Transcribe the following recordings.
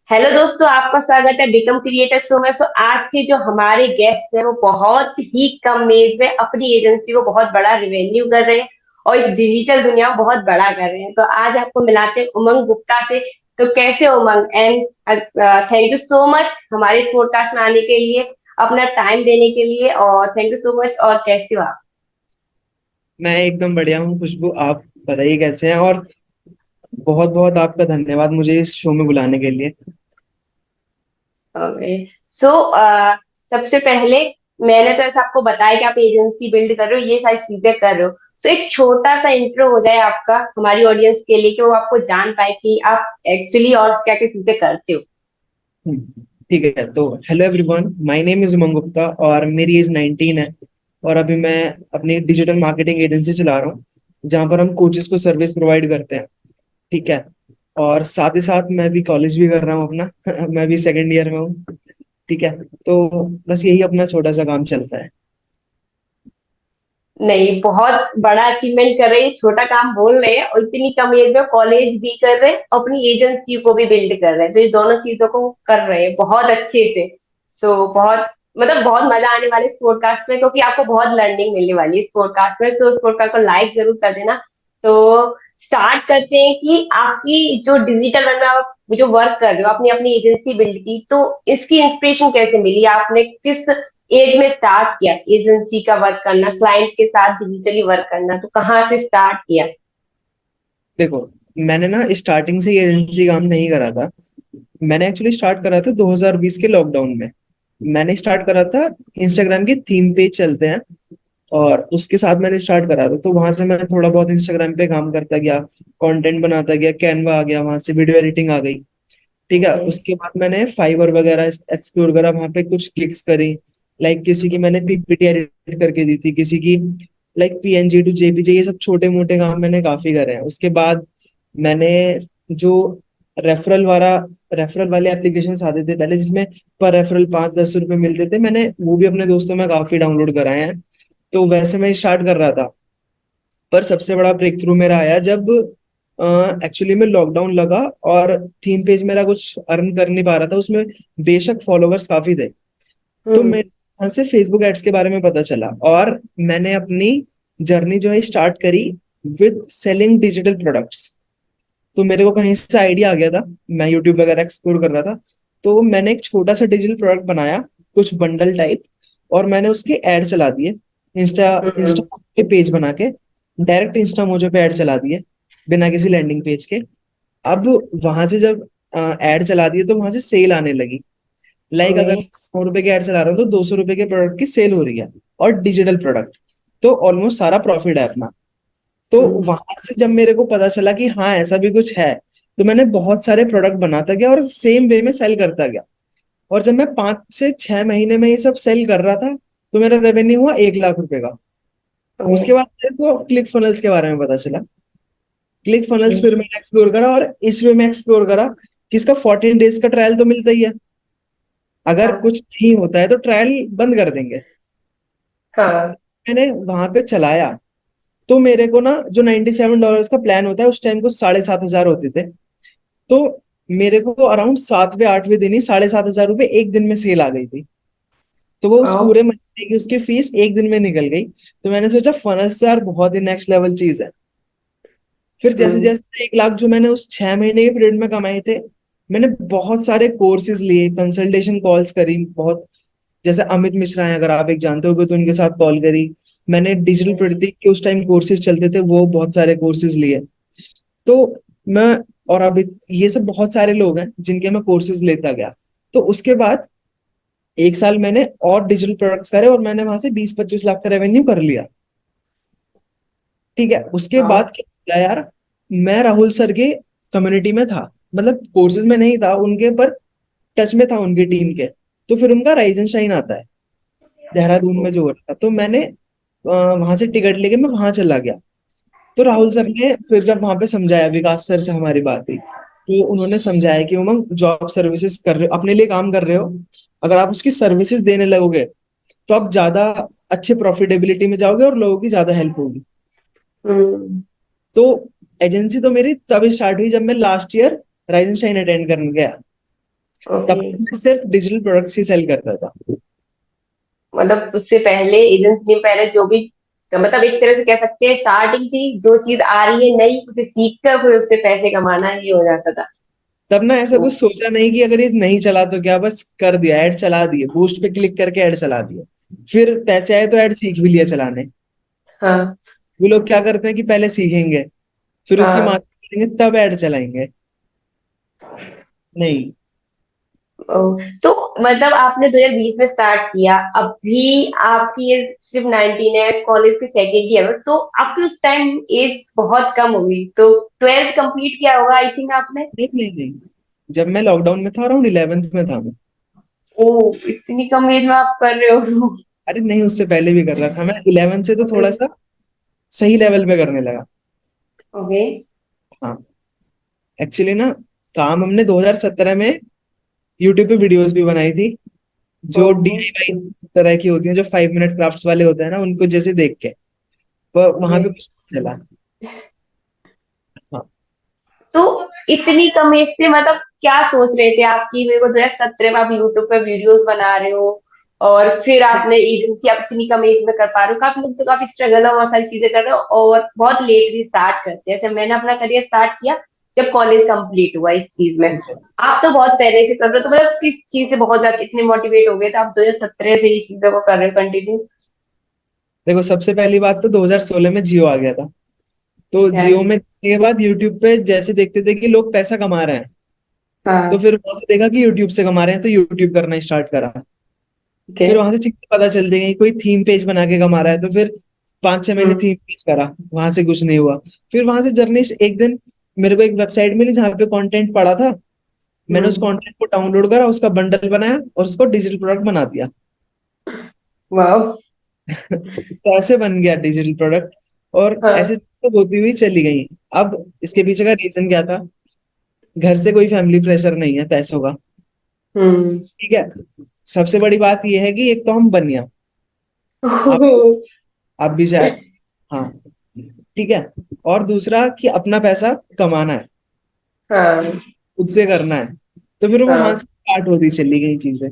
Hello दोस्तों, आपका स्वागत है बिकम क्रिएटर शो में। आज के जो हमारे गेस्ट हैं वो बहुत ही कम एज में अपनी एजेंसी को बहुत बड़ा रिवेन्यू कर रहे हैं और इस डिजिटल दुनिया में बहुत बड़ा कर रहे हैं। तो आज आपको मिलाते हैं उमंग गुप्ता से। तो कैसे हो Umang? And thank you so much हमारे इस पॉडकास्ट में आने के लिए, अपना टाइम देने के लिए, और थैंक यू सो मच। और कैसे हो आप? मैं एकदम बढ़िया हूँ खुशबू। आप बताइए कैसे हैं। और बहुत बहुत आपका धन्यवाद मुझे इस शो में बुलाने के लिए। सो सबसे पहले मैंने तो ऐसा आपको बताया कि आप एजेंसी बिल्ड कर रहे हो, ये सारी चीजें कर रहे हो। सो एक छोटा सा इंट्रो हो जाए आपका हमारी ऑडियंस के लिए, कि वो आपको जान पाए कि आप एक्चुअली और क्या क्या चीजें करते हो। ठीक है, तो hello everyone, my name is Umang Gupta और मेरी एज 19 है। और अभी मैं अपनी डिजिटल मार्केटिंग एजेंसी चला रहा हूँ जहाँ पर हम कोचेस को सर्विस प्रोवाइड करते हैं। ठीक है। और साथ ही साथ मैं भी कॉलेज भी कर रहा हूँ अपना मैं भी सेकेंड ईयर में हूँ। ठीक है। तो बस यही अपना छोटा सा काम चलता है। नहीं, बहुत बड़ा अचीवमेंट कर रहे हैं, छोटा काम बोल रहे हैं, और इतनी कम एज में कॉलेज भी कर रहे हैं, अपनी एजेंसी को भी बिल्ड कर रहे हैं। तो ये दोनों चीजों को कर रहे हैं बहुत अच्छे से। सो बहुत मतलब बहुत मजा आने वाला है इस पॉडकास्ट में, क्योंकि आपको बहुत लर्निंग मिलने वाली है इस पॉडकास्ट में। सो इस पॉडकास्ट को लाइक जरूर कर देना। तो स्टार्ट करते हैं कि आपकी जो डिजिटल में आप जो वर्क कर रहे हो, अपनी अपनी एजेंसी बिल्ड की, तो इसकी इंस्पिरेशन कैसे मिली? आपने किस एज में स्टार्ट किया एजेंसी का वर्क करना, क्लाइंट के साथ डिजिटली वर्क करना? तो कहाँ से स्टार्ट किया? देखो, मैंने ना स्टार्टिंग से एजेंसी काम नहीं करा था। मैंने एक्चुअली स्टार्ट करा था 2020 के लॉकडाउन में। मैंने स्टार्ट करा था, इंस्टाग्राम के थीम पेज चलते हैं और उसके साथ मैंने स्टार्ट करा था। तो वहां से मैं थोड़ा बहुत इंस्टाग्राम पे काम करता गया, कंटेंट बनाता गया, कैनवा आ गया, वहां से वीडियो एडिटिंग आ गई। ठीक है। ओके। उसके बाद मैंने फाइवर वगैरह एक्सप्लोर करा, वहां पे कुछ क्लिक्स करी। लाइक किसी की मैंने पीपीटी एडिट करके दी थी, किसी की लाइक पीएनजी टू जेपीजे, ये सब छोटे मोटे काम मैंने काफी करे हैं। उसके बाद मैंने जो रेफरल वाला रेफरल वाले एप्लीकेशन आते थे पहले, जिसमें पर रेफरल 5-10 रुपए मिलते थे, मैंने वो भी अपने दोस्तों में काफी डाउनलोड कराए हैं। तो वैसे मैं स्टार्ट कर रहा था। पर सबसे बड़ा ब्रेक थ्रू मेरा आया जब एक्चुअली में लॉकडाउन लगा और थीम पेज मेरा कुछ अर्न कर नहीं पा रहा था उसमें। बेशक फॉलोवर्स काफी थे। तो हम्म। मेरे वहां से फेसबुक एड्स के बारे में पता चला और मैंने अपनी जर्नी जो है स्टार्ट करी विद सेलिंग डिजिटल प्रोडक्ट्स। तो मेरे को कहीं से आइडिया आ गया था, मैं यूट्यूब वगैरह एक्सप्लोर कर रहा था। तो मैंने एक छोटा सा डिजिटल प्रोडक्ट बनाया, कुछ बंडल टाइप, और मैंने उसके ऐड चला दिए। इंस्टा हम्म। इंस्टा पे पेज बना के डायरेक्ट इंस्टा मोजो पे ऐड चला दिए, बिना किसी लैंडिंग पेज के। अब वहां से जब ऐड चला दिए तो वहां से सेल आने लगी। Like okay. अगर 100 रुपए के ऐड चला रहा हूँ तो 200 रुपए के प्रोडक्ट की सेल हो रही है, और डिजिटल प्रोडक्ट, तो ऑलमोस्ट सारा प्रॉफिट है अपना। तो हम्म। वहां से जब मेरे को पता चला कि हाँ ऐसा भी कुछ है, तो मैंने बहुत सारे प्रोडक्ट बनाता गया और सेम वे में सेल करता गया। और जब मैं 5 से 6 महीने में ये सब सेल कर रहा था, तो मेरा रेवेन्यू हुआ 1 लाख रुपए का। ओके। उसके बाद मेरे को क्लिक फनल्स के बारे में पता चला। Click funnels okay. फिर मैंने एक्सप्लोर करा, और इस वे में एक्सप्लोर करा कि इसका 14 डेज का ट्रायल तो मिलता ही है। अगर हाँ। कुछ नहीं होता है तो ट्रायल बंद कर देंगे। हाँ। मैंने वहां पे चलाया, तो मेरे को ना जो $97 का प्लान होता है उस टाइम को 7,500 होते थे। तो मेरे को अराउंड 7वें 8वें दिन ही 7,500 रुपये एक दिन में सेल आ गई थी। तो वो उस आओ। पूरे महीने की उसकी फीस एक दिन में निकल गई। तो मैंने सोचा फनल्स यार बहुत ही नेक्स्ट लेवल चीज है। फिर जैसे हम्म। जैसे 1 लाख जो मैंने उस 6 महीने के पीरियड में कमाए थे, मैंने बहुत सारे कोर्सेज लिए, कंसल्टेशन कॉल्स करी बहुत। जैसे अमित मिश्रा है, अगर आप एक जानते होगे, तो उनके साथ कॉल करी। मैंने डिजिटल प्रगति के उस टाइम कोर्सेज चलते थे, वो बहुत सारे कोर्सेज लिए। तो मैं और अभी ये सब बहुत सारे लोग हैं जिनके मैं कोर्सेज लेता गया। तो उसके बाद 1 साल मैंने और डिजिटल प्रोडक्ट्स करे और मैंने वहां से 20-25 लाख का रेवेन्यू कर लिया। ठीक है। उसके आओ। बाद क्या किया यार, मैं राहुल सर के कम्युनिटी में था, मतलब कोर्सेज में नहीं था उनके, पर टच में था उनकी टीम के। तो फिर उनका राइज एंड शाइन आता है देहरादून में जो हो रहा था, तो मैंने वहां से टिकट लेके मैं वहां चला गया। तो राहुल सर ने फिर जब वहां पे समझाया, विकास सर से हमारी बात हुई, तो उन्होंने समझाया कि उमंग, जॉब सर्विसेज कर रहे हो, अपने लिए काम कर रहे हो, अगर आप उसकी सर्विसेज देने लगोगे तो आप ज्यादा अच्छे प्रॉफिटेबिलिटी में जाओगे और लोगों की ज्यादा हेल्प होगी। हम्म। तो एजेंसी तो मेरी तब स्टार्ट हुई जब मैं last year rise and shine attend करने गया। ओके। तब तक मैं सिर्फ डिजिटल प्रोडक्ट्स ही सेल करता था। मतलब उससे पहले एजेंसी में पहले जो भी, तो मतलब एक तरह से कह सकते हैं स्टार्टिंग थी, जो चीज आ रही है नई उसे सीख कर फिर उससे पैसे कमाना ही हो जाता था। तब ना ऐसा तो कुछ सोचा नहीं कि अगर ये नहीं चला तो क्या, बस कर दिया, ऐड चला दिए, बूस्ट पे क्लिक करके ऐड चला दिए। फिर पैसे आए तो ऐड सीख भी लिया चलाने। हाँ वो लोग क्या करते हैं कि पहले सीखेंगे, फिर उसकी हाँ। मार्केटिंग करेंगे, तब ऐड चलाएंगे। नहीं। ओ, तो मतलब आपने 2020 में स्टार्ट किया, अभी आपकी एज सिर्फ 19 है, कॉलेज के सेकेंड ईयर में, तो आपकी उस टाइम एज बहुत कम होगी, तो 12th कंप्लीट किया होगा आई थिंक आपने। नहीं नहीं नहीं, जब मैं लॉकडाउन में था अराउंड 11th में था मैं। ओ, इतनी कम एज में आप कर रहे हो। अरे नहीं, उससे पहले भी कर रहा था मैं, 11 से तो थोड़ा सा सही लेवल पे करने लगा। ओके। हाँ। एक्चुअली ना, काम हमने 2017 में यूट्यूब पे वीडियोस भी बनाई थी, जो डीआईवाई तरह की होती हैं, जो 5 मिनट क्राफ्ट्स वाले होते हैं ना, उनको जैसे देख के, पर वहां ओके। पे कुछ नहीं चला। हाँ। तो इतनी कम एज से मतलब क्या सोच रहे थे आप कि मेरे को 2017 में आप यूट्यूब पे वीडियोस बना रहे हो, और फिर आपने एजेंसी आप इतनी कम एज में कर पा रहे हो, काफी लोग तो काफी स्ट्रगल और बहुत सारी चीजें कर रहे हो और बहुत लेटली स्टार्ट करते हैं, जैसे मैंने अपना करियर स्टार्ट किया जब कॉलेज कंप्लीट हुआ इस चीज में। आप तो बहुत पहले से कर रहे हो, तो मतलब किस चीज से बहुत ज्यादा इतने मोटिवेट हो गए थे आप 2017 से इस चीजों को कर रहे हो कंटिन्यू। देखो, सबसे पहली बात तो 2016 में जियो आ गया था। तो जियो में देखने के बाद यूट्यूब पे जैसे देखते थे कि लोग पैसा कमा रहे हैं, तो हाँ। फिर वहां से देखा कि यूट्यूब से कमा रहे हैं, तो यूट्यूब करना स्टार्ट करा। ओके। फिर वहां से चीजें पता चलती गई, कोई थीम पेज बना के कमा रहा है, तो फिर 5-6 महीने हम्म थीम पेज करा, वहां से कुछ नहीं हुआ। फिर वहां से जर्नी, एक दिन मेरे को एक वेबसाइट मिली जहाँ पे कंटेंट पड़ा था। मैंने उस हम्म। कंटेंट को डाउनलोड करा, उसका बंडल बनाया और उसको डिजिटल प्रोडक्ट बना दिया। वाह। तो ऐसे बन गया डिजिटल प्रोडक्ट। और ऐसे हाँ। तो होती हुई चली गई। अब इसके पीछे का रीजन क्या था? घर से कोई फैमिली प्रेशर नहीं है पैसों का। हम्म। ठीक है। सबसे बड़ी बात यह है कि एक तो हम बनिया, आप आप भी चाहे। हाँ। ठीक है। और दूसरा कि अपना पैसा कमाना है, हाँ खुद से करना है। तो फिर वहां से हाँ स्टार्ट होती चली गई चीजें।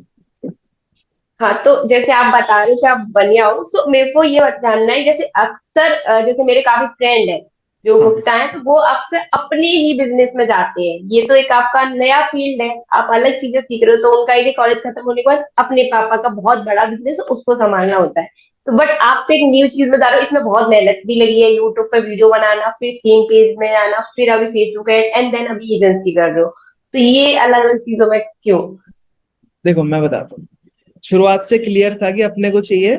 हाँ। तो जैसे आप बता रहे हो कि आप बनिया हो, तो मेरे को ये जानना है, जैसे अक्सर जैसे मेरे काफी फ्रेंड है जो हाँ। गुप्ता है, तो वो अक्सर अपने ही बिजनेस में जाते हैं, ये तो एक आपका नया फील्ड है, आप अलग चीजें सीख रहे हो, तो उनका ये कॉलेज खत्म होने के बाद अपने पापा का बहुत बड़ा बिजनेस उसको संभालना होता है। तो बट आप तो एक न्यू चीज में जा रहे हो, इसमें बहुत मेहनत भी लगी है, यूट्यूब पर वीडियो बनाना, फिर थीम पेज में आना, फिर अभी फेसबुक एंड देन अभी एजेंसी कर रहे हो, तो ये अलग अलग चीजों में क्यों। देखो, मैं बताता हूँ। शुरुआत से क्लियर था कि अपने को चाहिए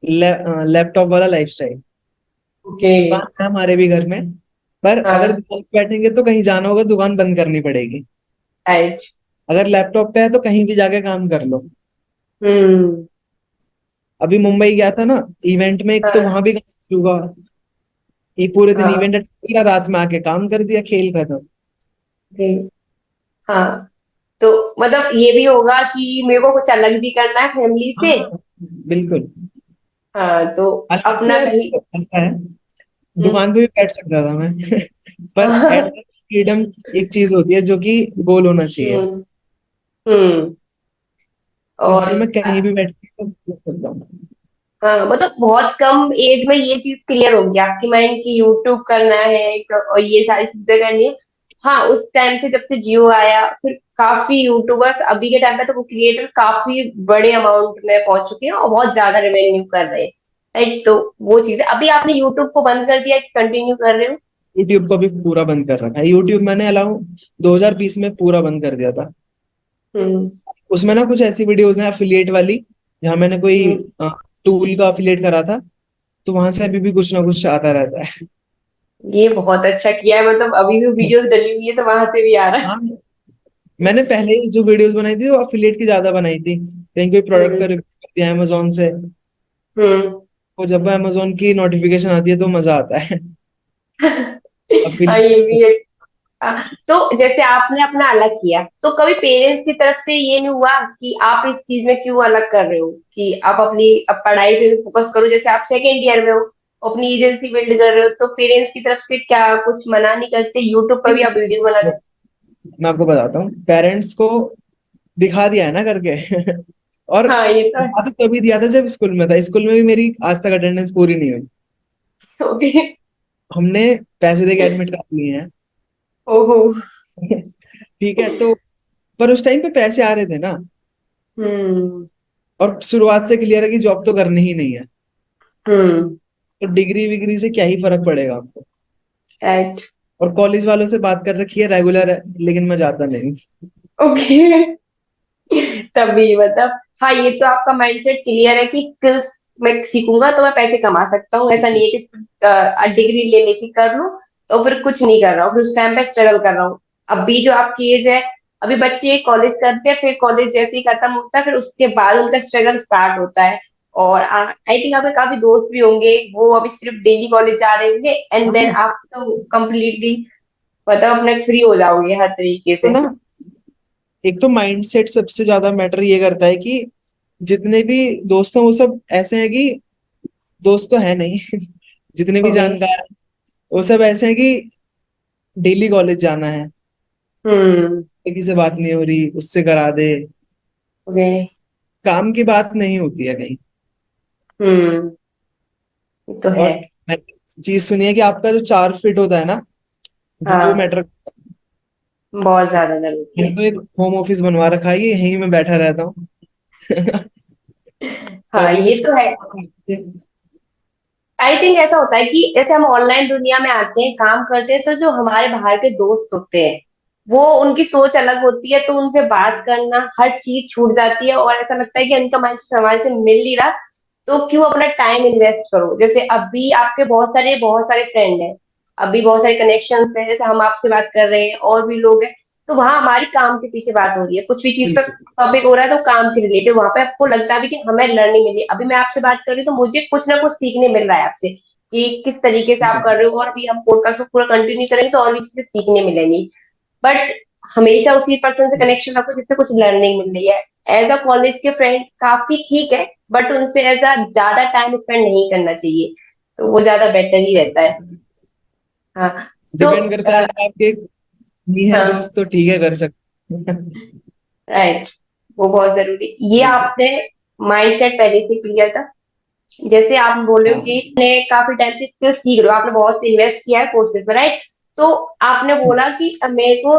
लैपटॉप वाला लाइफस्टाइल। ओके। दुकान है हमारे भी घर में, पर अगर हाँ। दुकान पे बैठेंगे तो कहीं जाना होगा, दुकान बंद करनी पड़ेगी। राइट। अगर लैपटॉप पे है तो कहीं भी जाके काम कर लो। हम्म। अभी मुंबई गया था ना इवेंट में, एक तो हाँ। वहां भी काम शुरू हुआ। एक पूरे दिन हाँ। इवेंट अटेंड किया, रात में आके काम कर दिया, खेल खत्म। ओके। हाँ। तो मतलब ये भी होगा कि मेरे को कुछ अलग भी करना है फैमिली से। हाँ, बिल्कुल। हाँ, तो अलग तो अपना यार कहीं। ऐसा है, हम्म। दुकान पे भी बैठ सकता था मैं। पर एट हाँ। फ्रीडम एक चीज होती है जो कि गोल होना चाहिए। हम्म। हम्म। तो हाँ, और मैं कहीं भी बैठ के कर सकता हूँ। हाँ, मतलब बहुत कम एज में ये चीज क्लियर हो गई आपकी माइंड की यूट्यूब करना है और ये सारी चीजें करनी है। हाँ, उस टाइम से जब से जियो आया, फिर काफी यूट्यूबर्स अभी के टाइम पे तो वो क्रिएटर काफी बड़े अमाउंट में पहुंच चुके हैं और बहुत ज्यादा रेवेन्यू कर रहे हैं। राइट, तो वो चीज है। अभी आपने यूट्यूब को बंद कर दिया कि कंटिन्यू कर रहे हो। यूट्यूब को भी पूरा बंद कर रखा है। यूट्यूब मैंने अलाउ 2020 में पूरा बंद कर दिया था। हम्म। उसमें ना कुछ ऐसी वीडियोस हैं अफिलिएट वाली, जहाँ मैंने कोई हम्म। टूल का अफिलिएट करा था, तो वहां से अभी भी कुछ ना कुछ आता रहता है। ये बहुत अच्छा किया है, मतलब अभी भी वीडियोस डली हुई है तो वहां से भी आ रहा है। हाँ, मैंने पहले ही जो वीडियोस बनाई थी वो अफिलिएट की ज्यादा बनाई थी, कहीं कोई प्रोडक्ट का हम्म। रिव्यू कर दिया अमेजोन से। हम्म। तो जब वो अमेजोन की नोटिफिकेशन आती है तो मजा आता है। हाँ, ये अफिलिएट। भी है। तो जैसे आपने अपना अलग किया, तो कभी पेरेंट्स की तरफ से ये नहीं हुआ कि आप इस चीज में क्यों अलग कर रहे हो, कि आप अपनी अब पढ़ाई पे भी फोकस करो, जैसे आप सेकेंड ईयर में हो, अपनी एजेंसी बिल्ड कर रहे हो, तो पेरेंट्स की तरफ से क्या कुछ मना नहीं करते, यूट्यूब पर भी आप वीडियो बना मैं आपको बताता हूँ पेरेंट्स को। दिखा दिया है ना करके। और हाँ ये तो है। दिखा तो तभी दिया था जब स्कूल में था, स्कूल में भी मेरी आज तक अटेंडेंस पूरी नहीं हुई। ओके। हमने पैसे दे के एडमिट करा लिए हैं। ओहो। ठीक है तो, पर उस टाइम पे पैसे आ रहे थे ना, हम्म। और शुरुआत से क्लियर है कि जॉब तो करनी ही नहीं है, हम्म। तो डिग्री विग्री से क्या ही फर्क पड़ेगा आपको। राइट। और कॉलेज वालों से बात कर रखी है, रेगुलर है, लेकिन मैं जाता नहीं। ओके। तभी मतलब, हाँ ये तो आपका माइंडसेट क्लियर है कि स्किल्स मैं सीखूंगा तो मैं पैसे कमा सकता हूँ, ऐसा नहीं है कि डिग्री ले लेके कर लूँ तो फिर कुछ नहीं कर रहा हूँ, फिर उस टाइम पे स्ट्रगल कर रहा हूँ। अभी जो आपकी एज है, अभी बच्चे कॉलेज करते हैं, फिर कॉलेज जैसे ही खत्म होता है फिर उसके बाद उनका स्ट्रगल स्टार्ट होता है। और आई थिंक आपके काफी दोस्त भी होंगे, वो अभी सिर्फ डेली कॉलेज जा रहे होंगे, एंड देन हाँ, आप तो कम्प्लीटली मतलब अपने फ्री हो जाओगे हर तरीके तो से। ना, एक तो माइंडसेट सबसे ज्यादा मैटर ये करता है कि जितने भी दोस्त हैं वो सब ऐसे हैं कि दोस्त तो है नहीं। जितने भी ओके। जानकार हैं वो सब ऐसे हैं कि डेली कॉलेज जाना है, हम्म। किसी से बात नहीं हो रही उससे करा दे, ओके। काम की बात नहीं होती है कहीं। हम्म। ये तो है। और मैंने चीज सुनी है कि आपका जो 4 फीट होता है ना, वो हाँ मैटर। बहुत ज्यादा जरूरी मैंने है। तो एक होम ऑफिस बनवा रखा है कि यहीं मैं बैठा रहता हूँ। तो हाँ अभी ये कुछ तो है। आई थिंक ऐसा होता है कि जैसे हम ऑनलाइन दुनिया में आते हैं, काम करते हैं, तो जो हमारे बाहर के दोस्त होते हैं वो उनकी सोच अलग होती है, तो उनसे बात करना हर चीज छूट जाती है और ऐसा लगता है कि उनका माइंड हमारे से मिल नहीं रहा, तो क्यों अपना टाइम इन्वेस्ट करो। जैसे अभी आपके बहुत सारे फ्रेंड हैं, अभी बहुत सारे कनेक्शंस हैं, जैसे हम आपसे बात कर रहे हैं और भी लोग हैं, तो वहां हमारी काम के पीछे बात हो रही है, कुछ भी चीज का बिल्कुल। टॉपिक हो रहा है तो काम से रिलेटेड, वहां पे आपको लगता है भी कि हमें लर्निंग मिली। अभी मैं आपसे बात कर रही हूँ तो मुझे कुछ ना कुछ सीखने मिल रहा है आपसे कि किस तरीके से आप कर रहे हो, और भी हम पॉडकास्ट को पूरा कंटिन्यू करेंगे तो और भी चीजें सीखने मिलेंगी। बट हमेशा उसी पर्सन से कनेक्शन रखो जिससे कुछ लर्निंग मिल रही है। एज अ कॉलेज के फ्रेंड काफी ठीक है, बट उनसे एज अ ज्यादा टाइम स्पेंड नहीं करना चाहिए, तो वो ज्यादा बेटर ही रहता है। हाँ। सो डिपेंड करता है, अगर आपके नहीं है हाँ दोस्त तो ठीक है, कर सकते हैं। राइट, वो बहुत जरूरी, ये बिल्कुल। आपने माइंडसेट पहले से क्लियर था। जैसे आप बोल रहे हो कि हाँ। आपने काफी टाइम से स्किल सीख रहे हो, आपने बहुत इन्वेस्ट किया है कोर्सेज में, राइट? तो आपने बोला कि मेरे को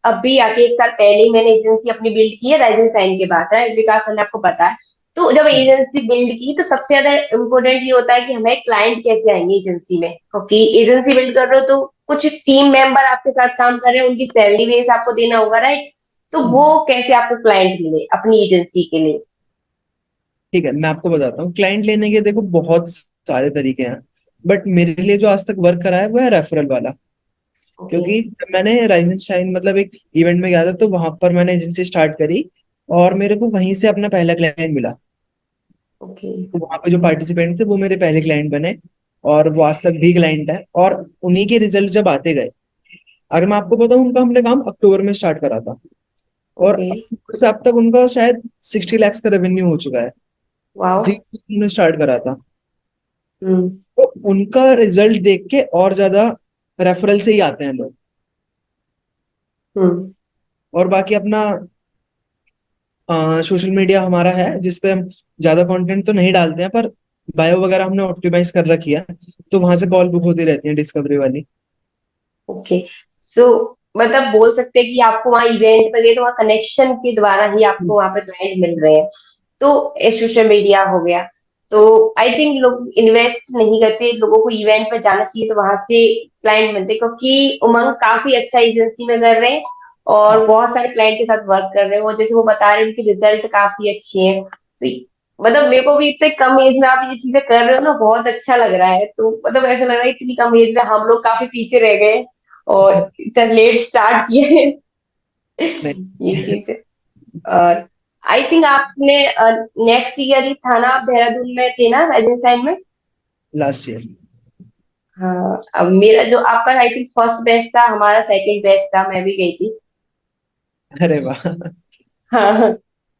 अभी आके 1 साल पहले ही मैंने एजेंसी अपनी बिल्ड की है राइजिंग साइन के बाद, है विकास सर ने आपको पता है। तो जब एजेंसी बिल्ड की तो सबसे ज्यादा इम्पोर्टेंट ये होता है कि हमें क्लाइंट कैसे आएंगे एजेंसी में, क्योंकि एजेंसी बिल्ड कर रहे हो तो कुछ टीम मेंबर आपके साथ काम कर रहे हैं, उनकी सैलरी बेस आपको देना होगा, राइट? तो वो कैसे आपको क्लाइंट मिले अपनी एजेंसी के लिए? ठीक है, मैं आपको बताता हूँ क्लाइंट लेने के देखो बहुत सारे तरीके हैं, बट मेरे लिए जो आज तक वर्क करा है वो है रेफरल वाला। ओके। क्योंकि जब मैंने राइज एंड शाइन मतलब एक इवेंट में गया था, तो वहां पर मैंने एजेंसी स्टार्ट करी, और मेरे को वहीं से अपना पहला क्लाइंट मिला। ओके। तो वहां पे जो पार्टिसिपेंट थे वो मेरे पहले क्लाइंट बने, और वो आज तक भी क्लाइंट है, और उन्हीं के रिजल्ट जब आते गए। अगर मैं आपको बताऊं, उनका हमने काम अक्टूबर में स्टार्ट करा था, और ओके। अक्टूबर से अब तक उनका शायद 60 lakhs का रेवेन्यू हो चुका है। वाओ। जीरो से उन्होंने स्टार्ट करा था। हम्म। तो उनका रिजल्ट देख के और ज्यादा रेफरल से ही आते हैं लोग। हम्म। और बाकी अपना सोशल मीडिया हमारा है, जिसपे हम ज्यादा कंटेंट तो नहीं डालते हैं, पर बायो वगैरह हमने ऑप्टिमाइज कर रखी है, तो वहां से कॉल बुक होती रहती है, डिस्कवरी वाली। ओके। सो मतलब बोल सकते हैं कि आपको वहाँ इवेंट में गए तो वहाँ कनेक्शन के द्वारा ही आपको वहाँ पे क्लाइंट मिल रहे हैं। तो सोशल मीडिया हो गया, तो आई थिंक लोग इन्वेस्ट नहीं करते, लोगों को इवेंट पे जाना चाहिए तो वहां से क्लाइंट मिलते हैं, क्योंकि उमंग काफी अच्छा एजेंसी में कर रहे हैं और बहुत सारे क्लाइंट के साथ वर्क कर रहे हैं, और जैसे वो बता रहे हैं उनके रिजल्ट काफी अच्छे हैं। तो मतलब मेरे को भी इतने कम एज में आप ये चीजें कर रहे हो ना, बहुत अच्छा लग रहा है। तो मतलब ऐसा लग रहा है इतनी कम एज में हम लोग काफी पीछे रह गए और इतना लेट स्टार्ट किए हैं। ये नहीं। चीज है। और आई थिंक आपने नेक्स्ट ईयर ही था ना, आप देहरादून में थे ना राजस्थान में? Last year. हाँ, अब मेरा जो आपका आई थिंक फर्स्ट बैच था, हमारा सेकंड बैच था, मैं भी गई थी। अरे वाह। हाँ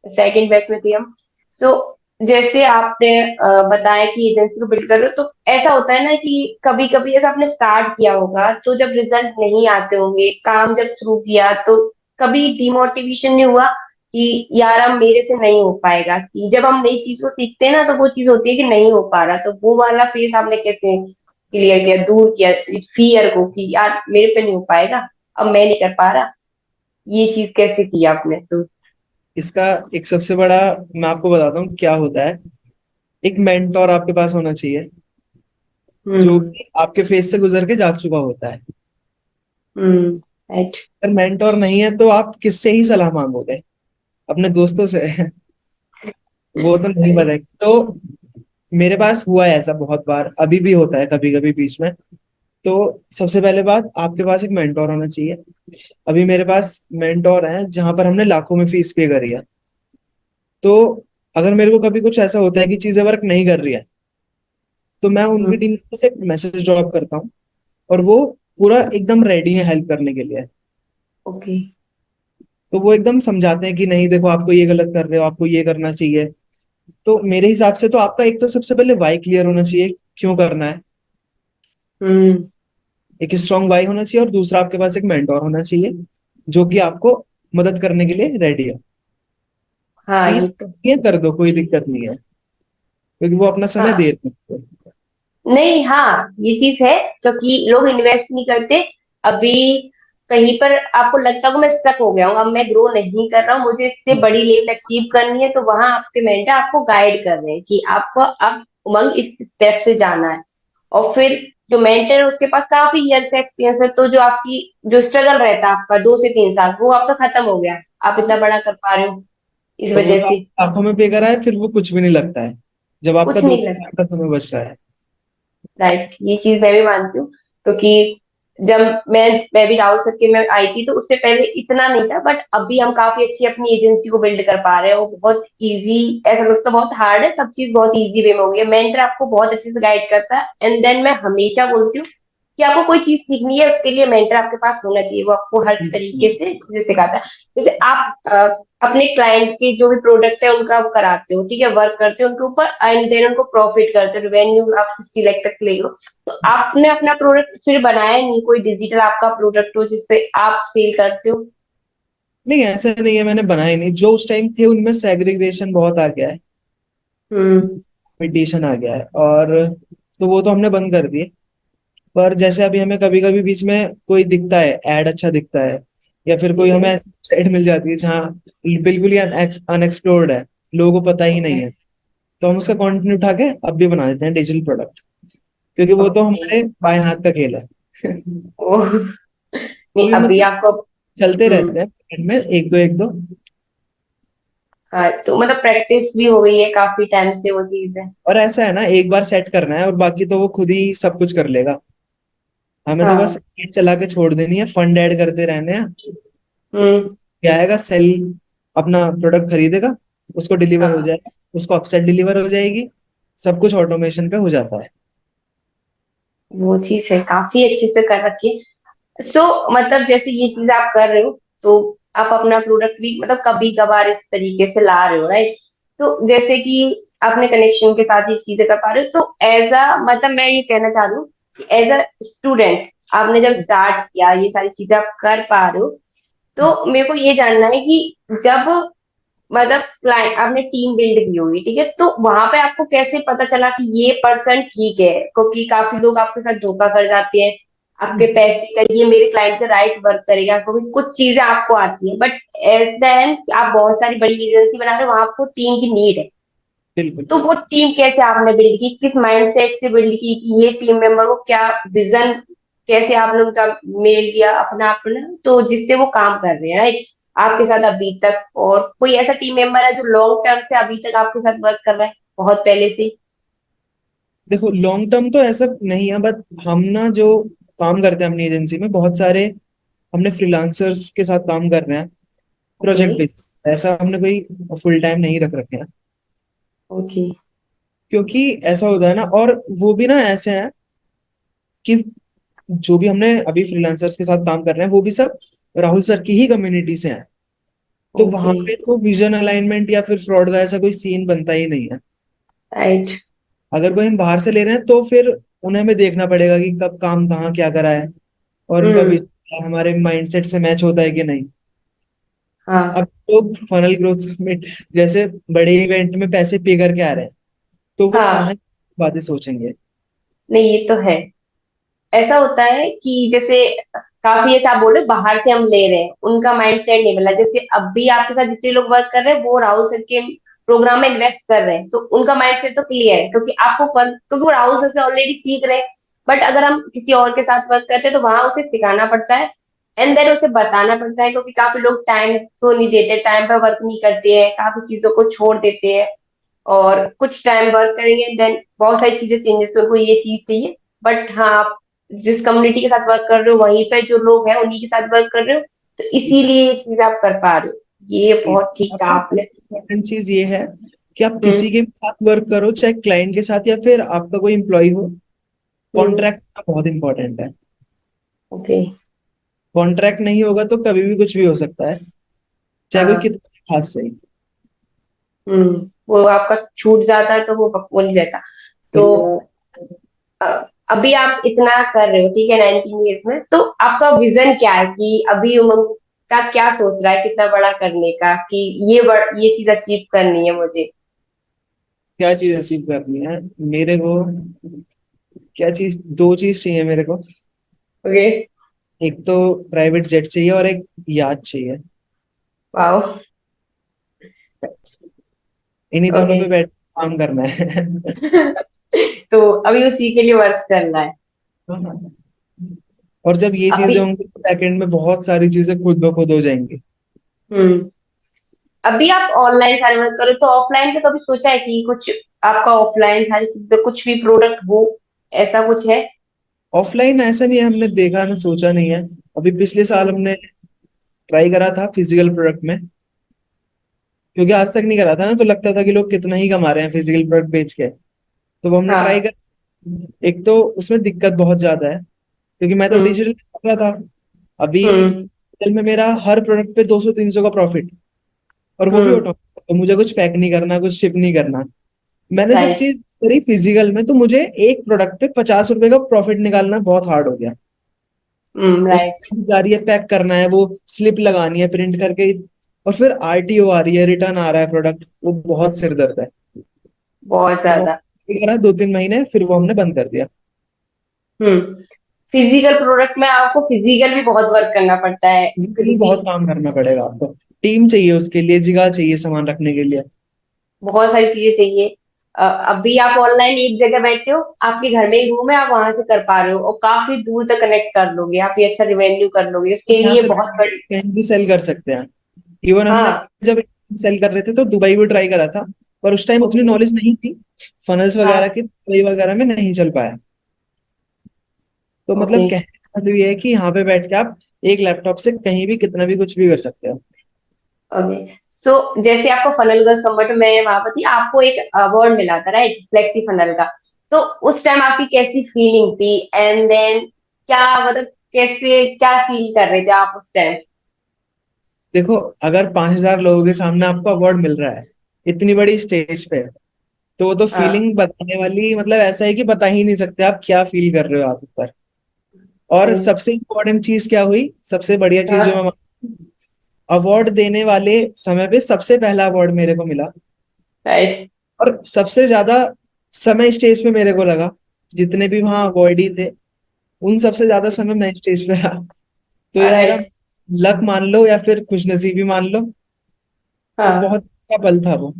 सेकंड बैच में थे हम। सो जैसे आपने बताया कि एजेंसी को बिल्ड कर रहे हो, तो ऐसा होता है ना कि कभी कभी जैसे आपने स्टार्ट किया होगा तो जब रिजल्ट नहीं आते होंगे, काम जब शुरू किया तो कभी डिमोटिवेशन नहीं हुआ कि यार अब मेरे से नहीं हो पाएगा, कि जब हम नई चीज को सीखते हैं ना तो वो चीज होती है कि नहीं हो पा रहा, तो वो वाला फेस आपने कैसे क्लियर किया, दूर किया फियर को कि यार मेरे पे नहीं हो पाएगा, अब मैं नहीं कर पा रहा, ये चीज कैसे की आपने तो? इसका एक सबसे बड़ा, मैं आपको बताता हूँ क्या होता है। एक मेंटोर आपके पास होना चाहिए, जो हम्म। कि आपके फेस से गुजर के जा चुका होता है। हम्म। राइट। अगर मेंटोर नहीं है तो आप किससे ही सलाह मांगोगे? अपने दोस्तों से? वो तो नहीं बताएंगे। तो मेरे पास हुआ है ऐसा बहुत बार, अभी भी होता है कभी कभी बीच में। तो सबसे पहले बात, आपके पास एक मेंटोर होना चाहिए। अभी मेरे पास मेंटोर है जहां पर हमने लाखों में फीस पे करी है। तो अगर मेरे को कभी कुछ ऐसा होता है कि चीजें वर्क नहीं कर रही है, तो मैं उनकी टीम को सिर्फ मैसेज ड्रॉप करता हूँ, और वो पूरा एकदम रेडी है हेल्प करने के लिए। ओके। तो वो एकदम समझाते हैं कि नहीं देखो, आपको ये गलत कर रहे हो, आपको ये करना चाहिए। तो मेरे हिसाब से तो आपका एक तो सबसे पहले वाई क्लियर होना चाहिए, क्यों करना है। हम्म। एक स्ट्रांग वाई होना चाहिए, और दूसरा आपके पास एक मेंटोर होना चाहिए जो कि आपको मदद करने के लिए रेडी है। हाँ ये फीस तो। ये कर दो, कोई दिक्कत नहीं है, क्योंकि वो अपना समय हाँ। दे रहे हैं। नहीं, हाँ ये चीज है, क्योंकि लोग इन्वेस्ट नहीं करते। अभी कहीं पर आपको लगता है कि मैं स्टक हो गया हूँ, अब मैं ग्रो नहीं कर रहा हूँ, मुझे इससे बड़ी लेवल अचीव करनी है, तो वहां आपके मेंटर आपको गाइड कर रहे हैं कि आपको अब उमंग इस स्टेप से जाना है। और फिर जो मेंटर है उसके पास काफी इयर्स का एक्सपीरियंस है, तो जो आपकी जो स्ट्रगल रहता है आपका 2 से 3 साल, वो आपका खत्म हो गया, आप इतना बड़ा कर पा रहे हो इस तो वो वजह तो से। आंखों में पे करा है, फिर वो कुछ भी नहीं लगता है जब आपका कुछ दो नहीं तीन लगा। घंटा समय बच रहा है। राइट, ये चीज मैं भी मानती हूँ, क्योंकि जब मैं भी राहुल सर के में आई थी तो उससे पहले इतना नहीं था, बट अभी हम काफी अच्छी अपनी एजेंसी को बिल्ड कर पा रहे हैं, वो बहुत इजी, ऐसा लगता है बहुत हार्ड है, सब चीज बहुत इजी वे में हो गई है, मेंटर आपको बहुत अच्छे से गाइड करता है। एंड देन मैं हमेशा बोलती हूँ कि आपको कोई चीज सीखनी है उसके लिए मेंटर आपके पास होना चाहिए, वो आपको हर तरीके से चीजें सिखाता है। जैसे आप अपने क्लाइंट के जो भी प्रोडक्ट है उनका वो कराते हो, ठीक है, वर्क करते हो उनके ऊपर, एंड देन उनको प्रॉफिट करते हो, रेवेन्यू आप 60 लाख तक ले लो। तो आपने अपना प्रोडक्ट फिर बनाया नहीं, कोई डिजिटल आपका प्रोडक्ट हो जिससे आप सेल करते हो? नहीं, ऐसा नहीं है मैंने बनाए नहीं, जो उस टाइम थे उनमें सेग्रीगेशन बहुत आ गया है, हम्म। कंपटीशन आ गया है, और तो वो तो हमने बंद कर दिए। पर जैसे अभी हमें कभी कभी बीच में कोई दिखता है, ऐड अच्छा दिखता है, या फिर कोई ठीक है। हमें ऐसी साइट मिल जाती है जहाँ बिल्कुल ही अनएक्सप्लोर्ड है, लोगों को पता ही ओके। नहीं है, तो हम उसका कंटेंट उठा के अब भी बना देते हैं डिजिटल प्रोडक्ट, क्योंकि वो तो ओके। हमारे बाएं हाथ का खेल है। ओह। तो नहीं भी अभी मतलब आपको। चलते हम्म। रहते हैं में एक दो। हाँ तो मतलब प्रैक्टिस भी हो गई है काफी टाइम से वो चीज है। और ऐसा है ना, एक बार सेट करना है और बाकी तो वो खुद ही सब कुछ कर लेगा। हमें तो बस हाँ। एड चला के छोड़ देनी है, फंड ऐड करते रहने हैं। हम्म। क्या आएगा, सेल, अपना प्रोडक्ट खरीदेगा, उसको डिलीवर हो हाँ जाएगा, उसको अपसेट डिलीवर हो जाएगी, सब कुछ ऑटोमेशन पे हो जाता है। वो चीज है, काफी अच्छे से कर रखी है। सो मतलब जैसे ये चीज आप कर रहे हो, तो आप अपना प्रोडक्ट भी मतलब कभी कभार इस तरीके से ला रहे हो, राइट? तो जैसे कि आपने कनेक्शन के साथ ये चीजें कर पा रहे हो, तो एज अ मतलब मैं ये कहना चाह रही हूँ कि एज अ स्टूडेंट आपने जब स्टार्ट किया ये सारी चीजें आप कर पा रहे हो, तो मेरे को ये जानना है कि जब मतलब क्लाइंट आपने टीम बिल्ड की होगी, ठीक है, तो वहां पे आपको कैसे पता चला कि ये पर्सन ठीक है? क्योंकि काफी लोग आपके साथ धोखा कर जाते हैं, आपके पैसे का, ये मेरे क्लाइंट का राइट वर्क करेगा, क्योंकि कुछ चीजें आपको आती हैं, बट एट द एंड आप बहुत सारी बड़ी एजेंसी बना रहे हो, वहां आपको टीम की नीड है। बिल्कुल। तो वो टीम कैसे आपने बिल्ड की, किस माइंडसेट से बिल्ड की कि ये टीम मेंबर को क्या विजन, कैसे आपने उनका मेल लिया अपना अपना, तो जिससे वो काम कर रहे हैं, राइट, आपके साथ अभी तक? और कोई ऐसा टीम मेंबर है जो लॉन्ग टर्म से अभी तक आपके साथ वर्क कर रहा है बहुत पहले से? देखो, लॉन्ग टर्म तो ऐसा नहीं है, बट हम ना जो काम करते हैं अपनी एजेंसी में, बहुत सारे हमने फ्रीलांसर्स के साथ काम कर रहे हैं, ओके। प्रोजेक्ट बेसिस, ऐसा हमने कोई फुल टाइम नहीं रख रखे हैं। ओके। क्योंकि ऐसा होता है ना, और वो भी ना ऐसे हैं कि जो भी हमने अभी फ्रीलांसर्स के साथ काम कर रहे हैं वो भी सब राहुल सर की ही कम्युनिटी से हैं। तो वहां ओके। पे तो विजन अलाइनमेंट या फिर फ्रॉड का ऐसा कोई सीन बनता ही नहीं है। राइट। अगर कोई हम बाहर से ले रहे हैं तो फिर उन्हें हमें देखना पड़ेगा कि कब काम कहाँ क्या करा है, और उनका हम्म। विजन हमारे माइंडसेट से मैच होता है कि नहीं। हाँ। अब लोग फनल ग्रोथ समिट जैसे बड़े इवेंट में पैसे पे करके आ रहे हैं, तो वो हाँ। कहाँ की बातें सोचेंगे। नहीं, ये तो है। ऐसा होता है कि जैसे काफी ऐसा आप बोल रहे हो, बाहर से हम ले रहे हैं, उनका माइंड सेट नहीं बदला। जैसे अब भी आपके साथ जितने लोग वर्क कर रहे हैं वो राहुल सर के प्रोग्राम में इन्वेस्ट कर रहे हैं, तो उनका माइंड सेट तो क्लियर है, क्योंकि क्योंकि वो राहुल सर से ऑलरेडी सीख रहे हैं। बट अगर हम किसी और के साथ वर्क करते हैं तो वहां उसे सिखाना पड़ता है, एंड देन उसे बताना पड़ता है, क्योंकि काफी लोग टाइम तो नहीं देते, टाइम पर वर्क नहीं करते हैं, काफी चीजों को छोड़ देते हैं। और कुछ टाइम वर्क करेंगे, देन बहुत सारी चीजें चेंजेस, उनको ये चीज चाहिए। बट हाँ, आप जिस कम्युनिटी के साथ वर्क कर रहे हो वहीं पे जो लोग हैं उन्हीं के साथ वर्क कर रहे हो, तो इसीलिए ये चीज आप कर पा रहे हो। ये बहुत ठीक कहा आपको आपने। इम्पोर्टेंट चीज ये है कि आप हम्म। किसी के भी साथ वर्क करो, चाहे क्लाइंट के साथ या फिर आपका कोई एम्प्लॉय हो, हम्म। कॉन्ट्रैक्ट बहुत इंपॉर्टेंट है। ओके। कॉन्ट्रैक्ट नहीं होगा तो कभी भी कुछ भी हो सकता है, चाहे कोई हाँ। कितना खास सही। वो आपका छूट जाता है तो वो नहीं रहता। तो अ, अभी आप इतना कर रहे हो, ठीक है, 19 ईयर्स में, तो आपका विजन क्या है कि अभी उमंग का क्या सोच रहा है, कितना बड़ा करने का, कि ये चीज अचीव करनी है मुझे। क्या चीज अचीव करनी है मेरे को? क्या चीज? दो चीज चाहिए मेरे को। ओके। एक तो प्राइवेट जेट चाहिए और एक याद चाहिए। वाओ। इन्हीं दोनों ओके। पे बैठ काम करना है। तो अभी उसी के लिए वर्क चल रहा है। और जब ये अभी। चीजें होंगी तो बैकएंड में बहुत सारी चीजें खुद ब खुद हो जाएंगी। हम्म। अभी आप ऑनलाइन सारे वर्क करो, तो ऑफलाइन का कभी सोचा है कि कुछ आपका ऑफलाइन सारी चीजें, कुछ भी प्रोडक्ट हो, ऐसा कुछ है? ऑफलाइन ऐसा नहीं है, हमने देखा ना सोचा नहीं है। अभी पिछले साल हम्म। हमने ट्राई करा था फिजिकल प्रोडक्ट में, क्योंकि आज तक नहीं करा था ना, तो लगता था कि लोग कितना ही कमा रहे हैं फिजिकल प्रोडक्ट बेच के। तो वो हमने ट्राई हाँ। कर। एक तो उसमें दिक्कत बहुत ज्यादा है, क्योंकि मैं तो हम्म। डिजिटल कर रहा था। अभी हम्म। डिजिटल में मेरा हर प्रोडक्ट पे 200-300 का प्रॉफिट, और वो भी हम्म। ऑटोमेटिक, तो मुझे कुछ पैक नहीं करना, कुछ शिप नहीं करना। मैंने जब राइट। चीज करी फिजिकल में, तो मुझे एक प्रोडक्ट पे 50 रुपए का प्रॉफिट निकालना बहुत हार्ड हो गया। राइट। उसमें जा रही है, पैक करना है, वो स्लिप लगानी है प्रिंट करके, और फिर आरटीओ आ रही है, रिटर्न आ रहा है प्रोडक्ट, वो बहुत सिर दर्द है। बहुत तो वो ज्यादा। करा 2-3 महीने, फिर वो हमने बंद कर दिया। हम्म। फिजिकल प्रोडक्ट में आपको फिजिकल भी बहुत वर्क करना पड़ता है, फिजिकली किसी बहुत काम करना पड़ेगा आपको, टीम चाहिए उसके लिए, जगह चाहिए सामान रखने के लिए। बहुत सारी चीजें चाहिए। अभी आप ऑनलाइन एक जगह बैठे हो, आपके घर में ही रूम है, आप वहां से कर पा रहे हो, और काफी दूर तक कनेक्ट कर लोगे, आप ये अच्छा रिवेन्यू कर लोगे, उसके यहाँ लिए से बहुत बड़ी। कहीं भी सेल कर सकते हैं। इवन हमने हाँ। जब सेल कर रहे थे तो दुबई भी ट्राई करा था, पर उस टाइम उतनी ओके। नॉलेज नहीं थी फनल्स वगैरह हाँ। की, दुबई वगैरह में नहीं चल पाया। तो ओके। मतलब कहने का मतलब ये है कि यहाँ पे बैठ के आप एक लैपटॉप से कहीं भी कितना भी कुछ भी कर सकते हो। ओके। सो जैसे आपको फनल गर्ल्स कम्बट में वहां पर थी, आपको एक अवार्ड मिला था, राइट, फ्लेक्सी फनल का। तो उस टाइम आपकी कैसी फीलिंग थी, एंड देन क्या, मतलब कैसे, क्या फील कर रहे थे आप उस टाइम? देखो, अगर 5,000 लोगों के सामने आपको अवार्ड मिल रहा है इतनी बड़ी स्टेज पे, तो वो तो हाँ। फीलिंग बताने वाली, मतलब ऐसा है कि बता ही नहीं सकते आप क्या फील कर रहे हो आप ऊपर। और हम्म। सबसे इम्पोर्टेंट चीज क्या हुई, सबसे बढ़िया चीज जो हाँ। मैं, अवार्ड देने वाले समय पे सबसे पहला अवार्ड मेरे को मिला। राइट। और सबसे ज्यादा समय स्टेज पे मेरे को लगा, जितने भी वहां अवॉर्डी थे उन सबसे ज्यादा समय मैं स्टेज पे रहा। तो ये मेरा राइट। लक मान लो या फिर खुशनसीबी मान लो, तो हाँ। बहुत अच्छा पल था वो।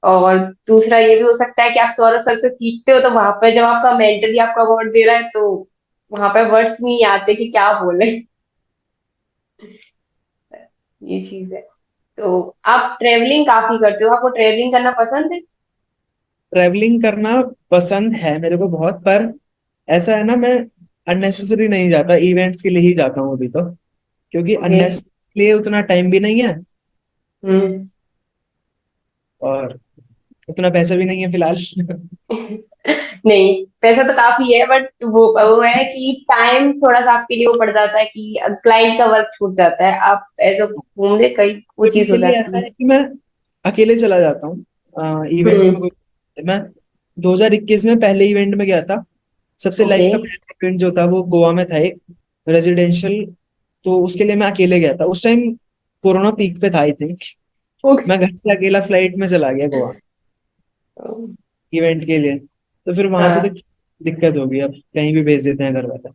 और दूसरा ये भी हो सकता है कि आप सौरभ सर से सीखते हो, तो वहां पर जब आपका मेंटली आपका अवार्ड दे रहा है, तो वहां पर वर्ड्स नहीं आते कि क्या बोले। ये चीज है। तो आप ट्रेवलिंग काफी करते हो, आपको ट्रेवलिंग करना पसंद है? ट्रैवलिंग करना पसंद है मेरे को बहुत, पर ऐसा है ना, मैं अननेसेसरी नहीं जाता, इवेंट्स के लिए ही जाता हूँ अभी तो, क्योंकि ओके। अननेसेसरी लिए उतना टाइम भी नहीं है, हम्म। और उतना पैसा भी नहीं है फिलहाल। नहीं, पैसा तो काफी है, बट वो है कि टाइम थोड़ा सा आपके लिए वो पड़ जाता है कि क्लाइंट का वर्क छूट जाता है, आप ऐसे घूम ले कहीं, वो इवेंट्स चीज के हो लिए ऐसा जाती है। है कि मैं अकेले चला जाता हूँ इवेंट्स में। हम्म। कोई मैं 2021 में पहले इवेंट में गया था। सबसे ओके। लाइफ का पहला इवेंट जो था वो गोवा में था, एक रेजिडेंशियल तो उसके लिए मैं अकेले गया था उस टाइम। कोरोना पीक पे था आई थिंक। ओके। मैं घर से अकेला फ्लाइट में चला गया गोवा इवेंट के लिए। तो फिर वहां से तो हाँ दिक्कत होगी, अब कहीं भी भेज देते हैं घर वाले।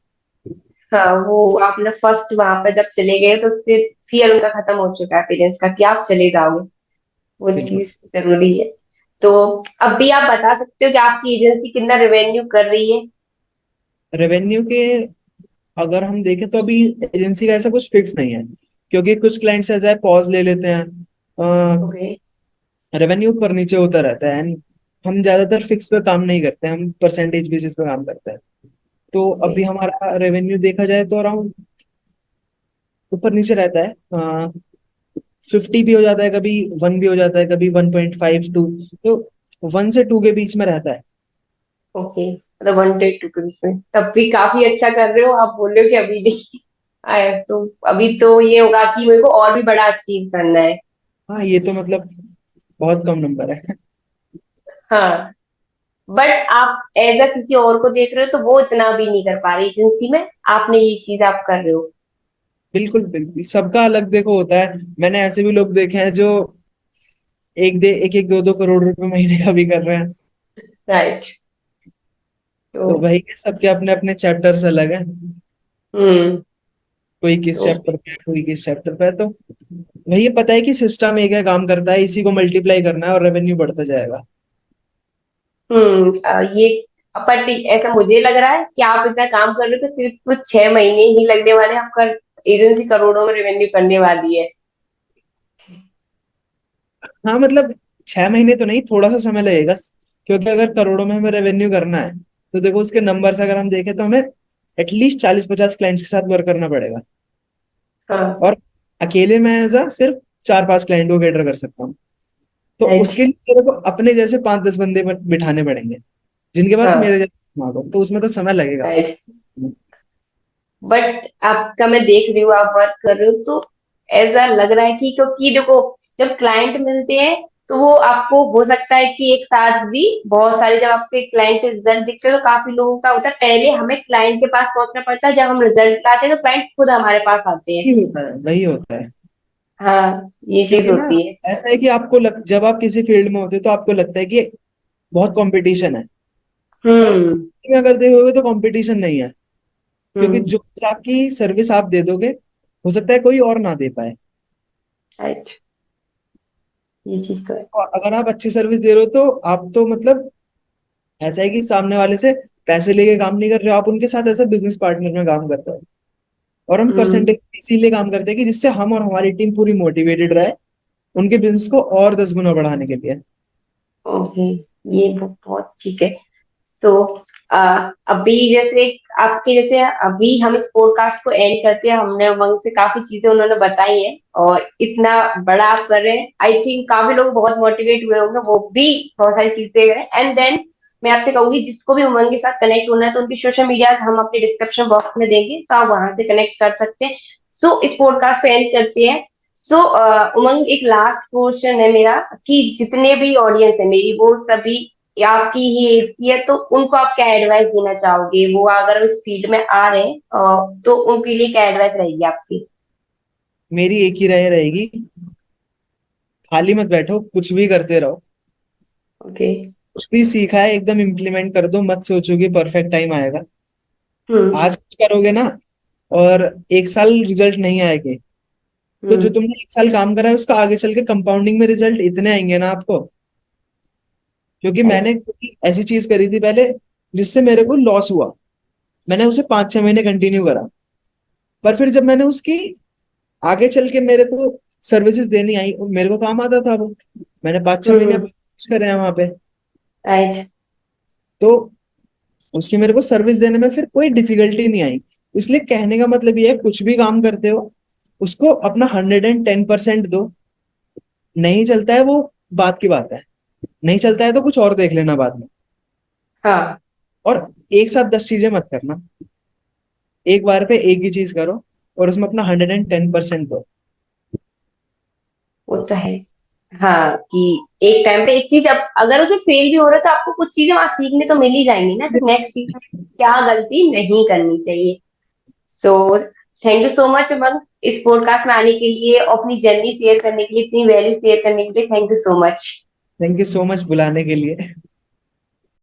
हाँ, वो आपने फर्स्ट वहां पर जब चले गए तो उससे फियर उनका खत्म हो चुका है पेरेंट्स का कि आप चले जाओगे, वो बिल्कुल। चीज जरूरी है। तो अब भी आप बता सकते हो कि आपकी एजेंसी कितना रेवेन्यू कर रही है? रेवेन्यू के अगर हम देखें तो अभी एजेंसी का ऐसा कुछ फिक्स नहीं है, क्योंकि कुछ क्लाइंट्स ऐसा है पॉज ले लेते हैं। ओके। रेवेन्यू ऊपर नीचे होता रहता है एंड हम ज्यादातर फिक्स पे काम नहीं करते, हम परसेंटेज बेसिस पे काम करते हैं। तो ओके। अभी हमारा रेवेन्यू देखा जाए तो अराउंड ऊपर नीचे रहता है। 50 भी हो जाता है कभी, 1 भी हो जाता है कभी, 1.5 2, तो 1 से 2 के बीच में रहता है। ओके, मतलब 1 से 2 के बीच में, तब भी काफी अच्छा कर रहे हो। आप बोल रहे हो कि अभी नहीं आया, तो अभी तो ये होगा कि मेरे को और भी बड़ा अचीव करना है। हाँ ये तो मतलब बहुत कम नंबर है। हाँ, बट आप एज अ किसी और को देख रहे हो तो वो इतना भी नहीं कर पा रही एजेंसी में, आपने ये चीज आप कर रहे हो। बिल्कुल बिल्कुल, सबका अलग देखो होता है। मैंने ऐसे भी लोग देखे हैं जो एक एक 2 2 करोड़ रुपए महीने का भी कर रहे हैं। राइट। तो तो वही है, सबके अपने अपने चैप्टर्स अलग हैं। हम्म। कोई किस तो चैप्टर पे है, कोई किस चैप्टर पे है। तो वही पता है कि सिस्टम एक है, काम करता है, इसी को मल्टीप्लाई करना है और रेवेन्यू बढ़ता जाएगा। ये बट ऐसा मुझे लग रहा है कि आप इतना काम कर रहे हो तो सिर्फ कुछ 6 महीने ही लगने वाले हैं, आपका एजेंसी करोड़ों में रेवेन्यू करने वाली है। हाँ मतलब 6 महीने तो नहीं, थोड़ा सा समय लगेगा, क्योंकि अगर करोड़ों में हमें रेवेन्यू करना है तो देखो उसके नंबर्स अगर हम देखें तो हमें एटलीस्ट 40 50 क्लाइंट्स के साथ वर्क करना पड़ेगा। हाँ। और अकेले मैं ऐसा सिर्फ 4 5 क्लाइंट को कैटर कर सकता हूँ। तो राइट। उसके लिए मेरे को अपने जैसे 5 10 बंदे बिठाने पड़ेंगे, जिनके पास हाँ। मेरे जैसे दिमाग हो, तो उसमें तो समय लगेगा। राइट। बट आपका मैं देख रही हूँ, आप वर्क कर रहे हो तो ऐसा लग रहा है कि, क्योंकि देखो जब क्लाइंट मिलते हैं तो वो आपको हो सकता है कि एक साथ भी बहुत सारे, जब आपके क्लाइंट के रिजल्ट दिखते हैं तो काफी लोगों का होता है पहले हमें क्लाइंट के पास पहुंचना पड़ता है, जब हम रिजल्ट लाते हैं तो क्लाइंट खुद हमारे पास आते हैं। वही होता है, वही होता है। हाँ, ये चीज क्योंकि ना होती है। ऐसा है कि जब आप किसी फील्ड में होते हो तो आपको लगता है कि बहुत कंपटीशन है। पर हम्म। में अगर देखोगे तो कंपटीशन नहीं है, क्योंकि हम्म। जो आपकी सर्विस आप दे दोगे हो सकता है कोई और ना दे पाए। राइट। ये चीज तो है। और अगर आप अच्छी सर्विस दे रहे हो तो आप तो मतलब ऐसा है कि सामने वाले से पैसे लेके काम नहीं कर रहे हो, आप उनके साथ ऐसा बिजनेस पार्टनर में काम कर रहे हो। और हम हम्म। परसेंटेज इसीलिए काम करते हैं कि जिससे हम और हमारी टीम पूरी मोटिवेटेड रहे उनके बिजनेस को और 10 गुना बढ़ाने के लिए। ओके, ये बहुत ठीक है। तो अभी जैसे आपके जैसे अभी हम इस पॉडकास्ट को एंड करते हैं, हमने उमंग से काफी चीजें उन्होंने बताई हैं और इतना बड़ा आप कर रहे हैं, आई थिंक काफी लोग बहुत मोटिवेट हुए होंगे, वो भी बहुत सारी चीजें करें। एंड देन मैं आपसे कहूंगी जिसको भी उमंग के साथ कनेक्ट होना है तो उनकी सोशल मीडिया हम अपने डिस्क्रिप्शन बॉक्स में देंगे, तो आप वहां से कनेक्ट कर सकते हैं। सो इस पॉडकास्ट पे एंड करते हैं। सो उमंग, एक लास्ट क्वेश्चन है मेरा कि जितने भी ऑडियंस है मेरी, वो सभी या आपकी ही एज की है, तो उनको आप क्या एडवाइस देना चाहोगे? वो अगर इस फील्ड में आ रहे हैं तो उनके लिए क्या एडवाइस रहेगी आपकी? मेरी एक ही राय रहेगी, खाली मत बैठो, कुछ भी करते रहो। ओके। कुछ भी सीखा है एकदम इम्प्लीमेंट कर दो, मत सोचो कि परफेक्ट टाइम आएगा। हम्म। आज कुछ करोगे ना और 1 साल रिजल्ट नहीं आएंगे, तो जो हम्म। तुमने 1 साल काम करा है उसका आगे चल के कंपाउंडिंग में रिजल्ट इतने आएंगे ना आपको। क्योंकि राइट। मैंने कोई ऐसी चीज करी थी पहले जिससे मेरे को लॉस हुआ, मैंने उसे 5 6 महीने कंटिन्यू करा, पर फिर जब मैंने उसकी आगे चल के मेरे को सर्विसेज देनी आई और मेरे को काम आता था वो, मैंने 5 6 महीने हम्म। करे हैं वहां पे। राइट। तो उसकी मेरे को सर्विस देने में फिर कोई डिफिकल्टी नहीं आई। इसलिए कहने का मतलब ये है, कुछ भी काम करते हो उसको अपना 110% दो। नहीं चलता है वो बात की बात है, नहीं चलता है तो कुछ और देख लेना बाद में। हाँ, और एक साथ 10 चीजें मत करना, एक बार पे एक ही चीज करो और उसमें अपना 110% दो। वो तो बस। है। हाँ, कि एक टाइम पे एक चीज, अब अगर उसे फेल भी हो रहा है तो आपको कुछ चीजें वहां सीखने तो मिल ही जाएंगी ना, फिर नेक्स्ट चीज में क्या गलती नहीं करनी चाहिए। So thank you so much Aman, इस पॉडकास्ट में आने के लिए, अपनी जर्नी शेयर करने के लिए, इतनी वैल्यू शेयर करने के लिए, thank you so much. Thank you so much बुलाने के लिए।